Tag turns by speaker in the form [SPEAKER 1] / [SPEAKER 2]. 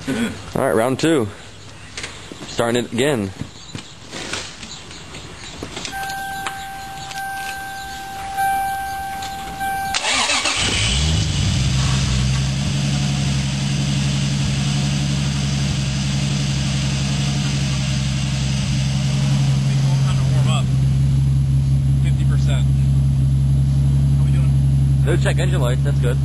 [SPEAKER 1] All right, round two. Starting it again. No check engine lights, that's good.